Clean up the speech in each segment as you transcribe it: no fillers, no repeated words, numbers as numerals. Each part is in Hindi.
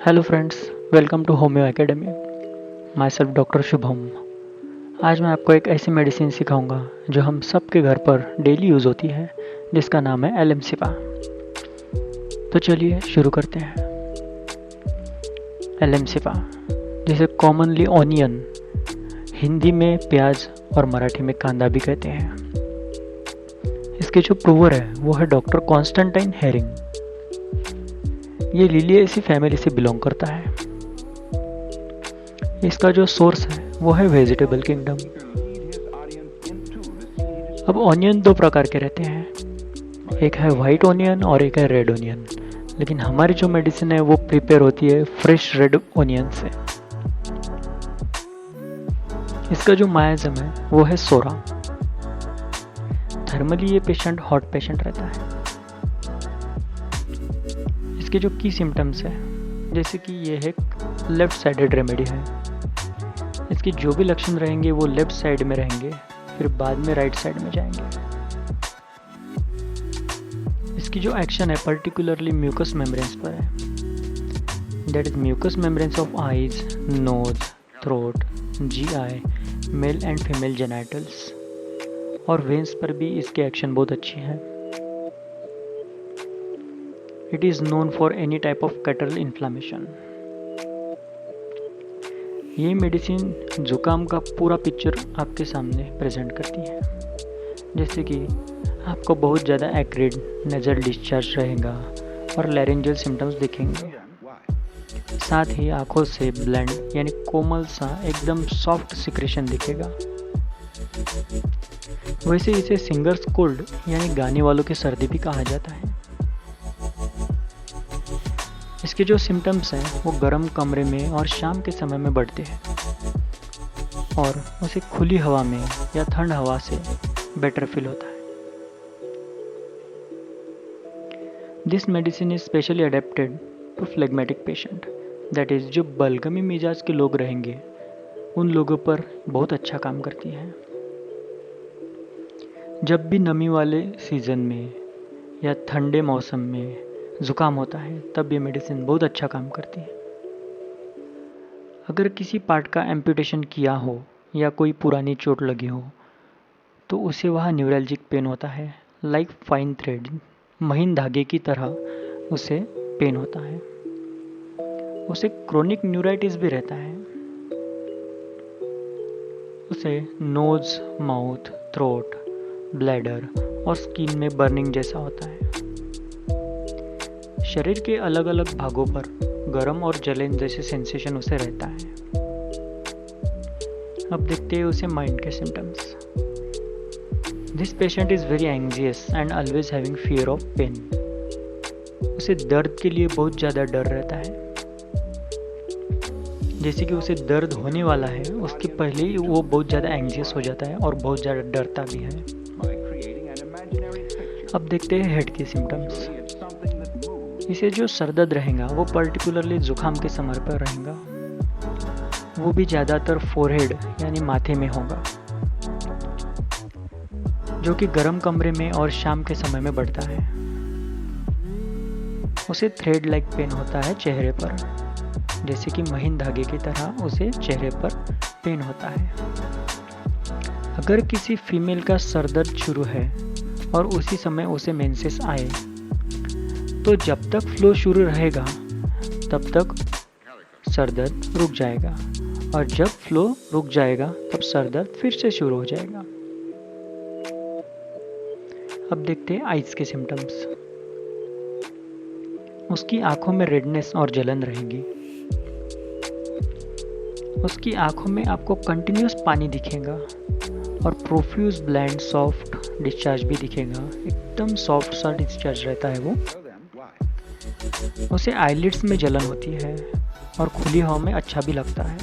Hello friends, welcome to Homeo Academy. Myself doctor Shubham. आज मैं आपको एक ऐसी मेडिसिन सिखाऊंगा जो हम सबके घर पर डेली यूज़ होती है, जिसका नाम है एलेमसिफा। तो चलिए शुरू करते हैं। एलेमसिफा, जिसे कॉमनली ऑनियन, हिंदी में प्याज और मराठी में कांदा भी कहते हैं। इसके जो प्रूवर है वो है डॉक्टर कॉन्स्टेंटाइन हेरिंग। ये लिलिएसी फैमिली से बिलोंग करता है। इसका जो सोर्स है वो है वेजिटेबल किंगडम। अब ऑनियन दो प्रकार के रहते हैं, एक है वाइट ऑनियन और एक है रेड ऑनियन। लेकिन हमारी जो मेडिसिन है वो प्रिपेयर होती है फ्रेश रेड ऑनियन से। इसका जो मायाजम है वो है सोरा। थर्मली ये पेशेंट हॉट पेशेंट रहता है। इसके जो की सिम्टम्स है, जैसे कि ये एक लेफ्ट साइडेड रेमेडी है। इसके जो भी लक्षण रहेंगे वो लेफ्ट साइड में रहेंगे, फिर बाद में राइट साइड में जाएंगे। इसकी जो एक्शन है पर्टिकुलरली म्यूकस मेम्ब्रेन्स पर है, that is mucous membranes of eyes, nose, throat, GI, male and female genitals, और वेन्स पर भी इसके एक्शन बहुत अच्छी है। It is known for any type of catarrhal inflammation. ये मेडिसिन जुकाम का पूरा पिक्चर आपके सामने प्रेजेंट करती है, जैसे कि आपको बहुत ज़्यादा एक्रिड नेजल डिस्चार्ज रहेगा और लैरिंजल सिम्टम्स दिखेंगे। साथ ही आंखों से ब्लेंड यानी कोमल सा एकदम सॉफ्ट सिक्रेशन दिखेगा। वैसे इसे सिंगर्स कोल्ड यानी गाने वालों की सर्दी भी कहा जाता है। इसके जो सिम्टम्स हैं वो गर्म कमरे में और शाम के समय में बढ़ते हैं, और उसे खुली हवा में या ठंड हवा से बेटर फील होता है। This medicine is specially adapted to phlegmatic patient, that is जो बलगमी मिजाज के लोग रहेंगे उन लोगों पर बहुत अच्छा काम करती है। जब भी नमी वाले सीज़न में या ठंडे मौसम में ज़ुकाम होता है तब ये मेडिसिन बहुत अच्छा काम करती है। अगर किसी पार्ट का एम्पुटेशन किया हो या कोई पुरानी चोट लगी हो तो उसे वहाँ न्यूरल्जिक पेन होता है, लाइक फाइन थ्रेड, महीन धागे की तरह उसे पेन होता है। उसे क्रोनिक न्यूराइटिस भी रहता है। उसे नोज, माउथ, थ्रोट, ब्लैडर और स्किन में बर्निंग जैसा होता है। शरीर के अलग अलग भागों पर गरम और जलन जैसे सेंसेशन उसे रहता है। अब देखते हैं उसे माइंड के symptoms. This patient is very anxious and always having fear of pain. उसे दर्द के लिए बहुत ज़्यादा डर रहता है। जैसे कि उसे दर्द होने वाला है उसके पहले ही वो बहुत ज़्यादा एंग्जियस हो जाता है और बहुत ज़्यादा डरता भी है। अब देखते हैं हेड के सिम्टम्स। इसे जो सर दर्द रहेगा वो पर्टिकुलरली जुकाम के समय पर रहेगा। वो भी ज़्यादातर फोरहेड यानी माथे में होगा, जो कि गर्म कमरे में और शाम के समय में बढ़ता है। उसे थ्रेड लाइक पेन होता है चेहरे पर, जैसे कि महीन धागे की तरह उसे चेहरे पर पेन होता है। अगर किसी फीमेल का सर दर्द शुरू है और उसी समय उसे मेंसेस आए तो जब तक फ्लो शुरू रहेगा तब तक सर दर्द रुक जाएगा, और जब फ्लो रुक जाएगा तब सर दर्द फिर से शुरू हो जाएगा। अब देखते हैं आइज के सिम्टम्स। उसकी आंखों में रेडनेस और जलन रहेगी। उसकी आंखों में आपको कंटिन्यूस पानी दिखेगा और प्रोफ्यूज ब्लैंड सॉफ्ट डिस्चार्ज भी दिखेगा। एकदम सॉफ्ट सा डिस्चार्ज रहता है वो। उसे आईलिड्स में जलन होती है और खुली हवा में अच्छा भी लगता है।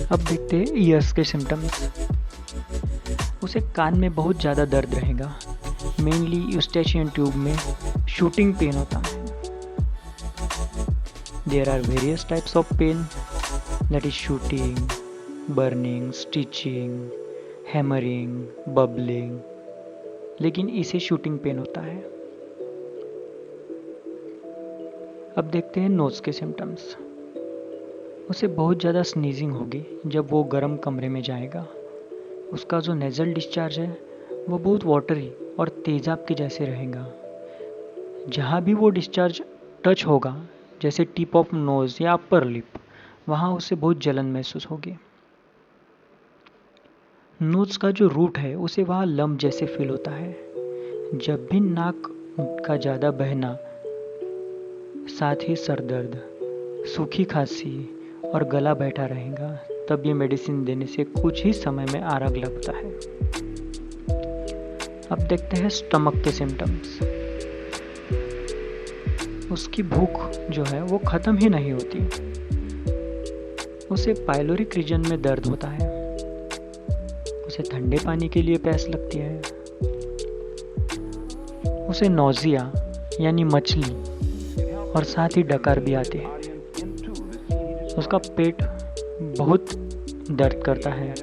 अब देखते हैं ईयर्स के सिम्टम्स। उसे कान में बहुत ज़्यादा दर्द रहेगा, मेनली यूस्टेशियन ट्यूब में शूटिंग पेन होता है। There are various types of pain, that is shooting, burning, stitching, hammering, bubbling, लेकिन इसे शूटिंग पेन होता है। अब देखते हैं नोज़ के सिम्टम्स। उसे बहुत ज़्यादा स्नीजिंग होगी जब वो गर्म कमरे में जाएगा। उसका जो नेज़ल डिस्चार्ज है वो बहुत वाटरी और तेज़ाब के जैसे रहेगा। जहाँ भी वो डिस्चार्ज टच होगा, जैसे टिप ऑफ नोज़ या अपर लिप, वहाँ उसे बहुत जलन महसूस होगी। नोज़ का जो रूट है उसे वहाँ लम्ब जैसे फील होता है। जब भी नाक का ज़्यादा बहना, साथ ही सर दर्द, सूखी खांसी और गला बैठा रहेगा, तब ये मेडिसिन देने से कुछ ही समय में आराम लगता है। अब देखते हैं स्टमक के सिम्टम्स। उसकी भूख जो है वो ख़त्म ही नहीं होती। उसे पाइलोरिक रीजन में दर्द होता है। उसे ठंडे पानी के लिए प्यास लगती है। उसे नौजिया यानी मछली और साथ ही डकार भी आते हैं। उसका पेट बहुत दर्द करता है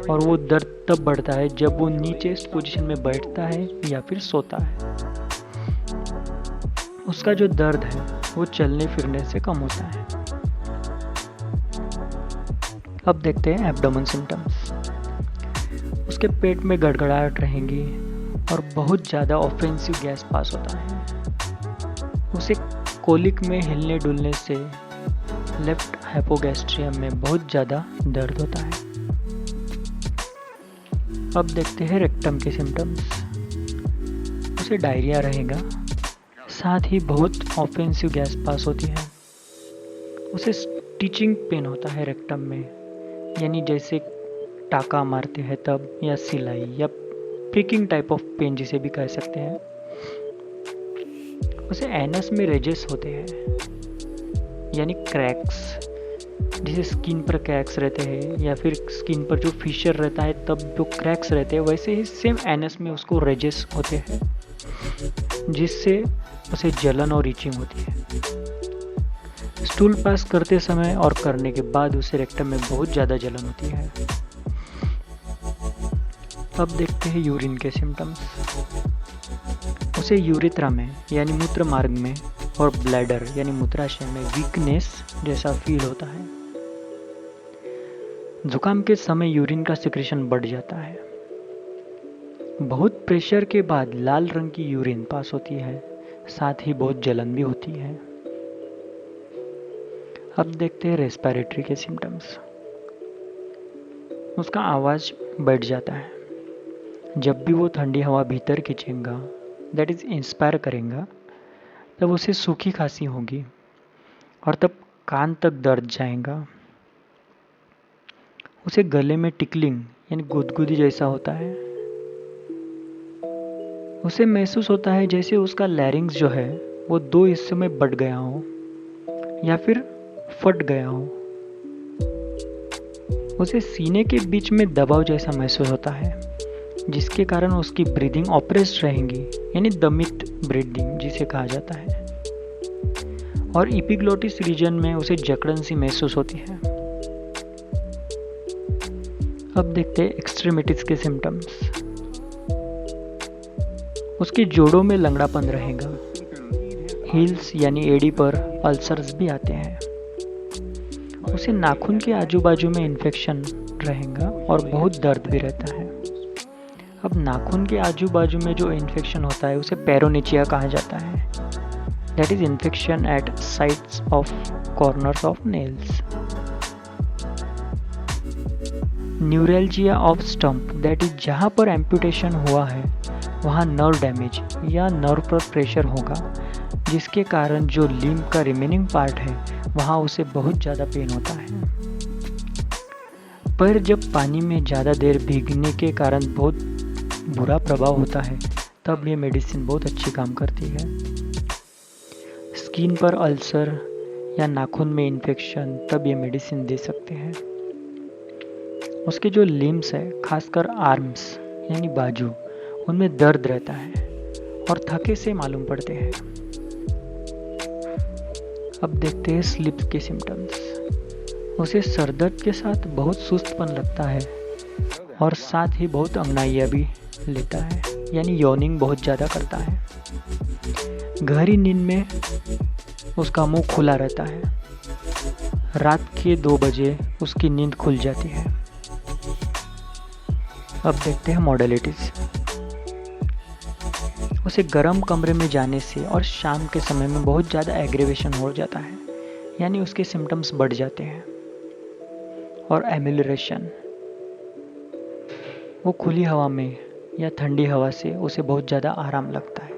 और वो दर्द तब बढ़ता है जब वो नीचे इस पोजीशन में बैठता है या फिर सोता है। उसका जो दर्द है वो चलने फिरने से कम होता है। अब देखते हैं एब्डोमेन सिम्टम्स। उसके पेट में गड़गड़ाहट रहेंगी और बहुत ज़्यादा ऑफेंसिव गैस पास होता है। उसे कोलिक में हिलने डुलने से लेफ्ट हाइपोगैस्ट्रियम में बहुत ज़्यादा दर्द होता है। अब देखते हैं रेक्टम के सिम्टम्स। उसे डायरिया रहेगा, साथ ही बहुत ऑफेंसिव गैस पास होती है। उसे स्टिचिंग पेन होता है रेक्टम में, यानी जैसे टाका मारते हैं तब, या सिलाई या प्रिकिंग टाइप ऑफ पेन जिसे भी कह सकते हैं। उसे एनस में रेजेस होते हैं, यानी क्रैक्स, जैसे स्किन पर क्रैक्स रहते हैं या फिर स्किन पर जो फिशर रहता है तब जो क्रैक्स रहते हैं, वैसे ही सेम एनस में उसको रेजेस होते हैं, जिससे उसे जलन और रीचिंग होती है। स्टूल पास करते समय और करने के बाद उसे रेक्टम में बहुत ज़्यादा जलन होती है। अब देखते हैं यूरिन के सिम्टम्स। उसे यूरेथ्रा में यानी मूत्र मार्ग में और ब्लैडर यानी मूत्राशय में वीकनेस जैसा फील होता है। जुकाम के समय यूरिन का सिक्रेशन बढ़ जाता है। बहुत प्रेशर के बाद लाल रंग की यूरिन पास होती है, साथ ही बहुत जलन भी होती है। अब देखते हैं रेस्पिरेटरी के सिम्टम्स। उसका आवाज़ बढ़ जाता है। जब भी वो ठंडी हवा भीतर खींचेगा, दैट इज़ इंस्पायर करेगा, तब उसे सूखी खांसी होगी और तब कान तक दर्द जाएगा। उसे गले में टिकलिंग यानी गुदगुदी जैसा होता है। उसे महसूस होता है जैसे उसका लैरिंग्स जो है वो 2 हिस्सों में बट गया हो या फिर फट गया हो। उसे सीने के बीच में दबाव जैसा महसूस होता है, जिसके कारण उसकी ब्रीदिंग ऑप्रेस्ड रहेंगी, यानी दमित ब्रीदिंग जिसे कहा जाता है। और एपिग्लोटिस रीजन में उसे जकड़न सी महसूस होती है। अब देखते हैं एक्सट्रीमिटीज के सिम्टम्स। उसके जोड़ों में लंगड़ापन रहेगा। हील्स यानी एड़ी पर अल्सर्स भी आते हैं। उसे नाखून के आजू बाजू में इन्फेक्शन रहेगा और बहुत दर्द भी रहता है। अब नाखून के आजू बाजू में जो इन्फेक्शन होता है उसे पेरोनिचिया कहा जाता है। That is infection at sides of corners of nails. Neuralgia of stump, that is जहाँ पर एम्पुटेशन हुआ है वहाँ नर्व डैमेज या नर्व पर प्रेशर होगा, जिसके कारण जो लिम्ब का रिमेनिंग पार्ट है वहाँ उसे बहुत ज़्यादा पेन होता है। पर जब पानी में ज़्यादा देर भीगने के कारण बहुत बुरा प्रभाव होता है, तब ये मेडिसिन बहुत अच्छी काम करती है। स्किन पर अल्सर या नाखून में इन्फेक्शन, तब ये मेडिसिन दे सकते हैं। उसके जो लिम्स है, खासकर आर्म्स यानी बाजू, उनमें दर्द रहता है और थके से मालूम पड़ते हैं। अब देखते हैं स्लीप के सिम्टम्स। उसे सरदर्द के साथ बहुत सुस्तपन लगता है और साथ ही बहुत अंगड़ाइयाँ भी लेता है, यानी यॉर्निंग बहुत ज़्यादा करता है। गहरी नींद में उसका मुंह खुला रहता है। रात के 2 बजे उसकी नींद खुल जाती है। अब देखते हैं मॉडलिटीज। उसे गर्म कमरे में जाने से और शाम के समय में बहुत ज़्यादा एग्रीवेशन हो जाता है, यानी उसके सिम्टम्स बढ़ जाते हैं। और एम्यूलरेशन, वो खुली हवा में या ठंडी हवा से उसे बहुत ज़्यादा आराम लगता है।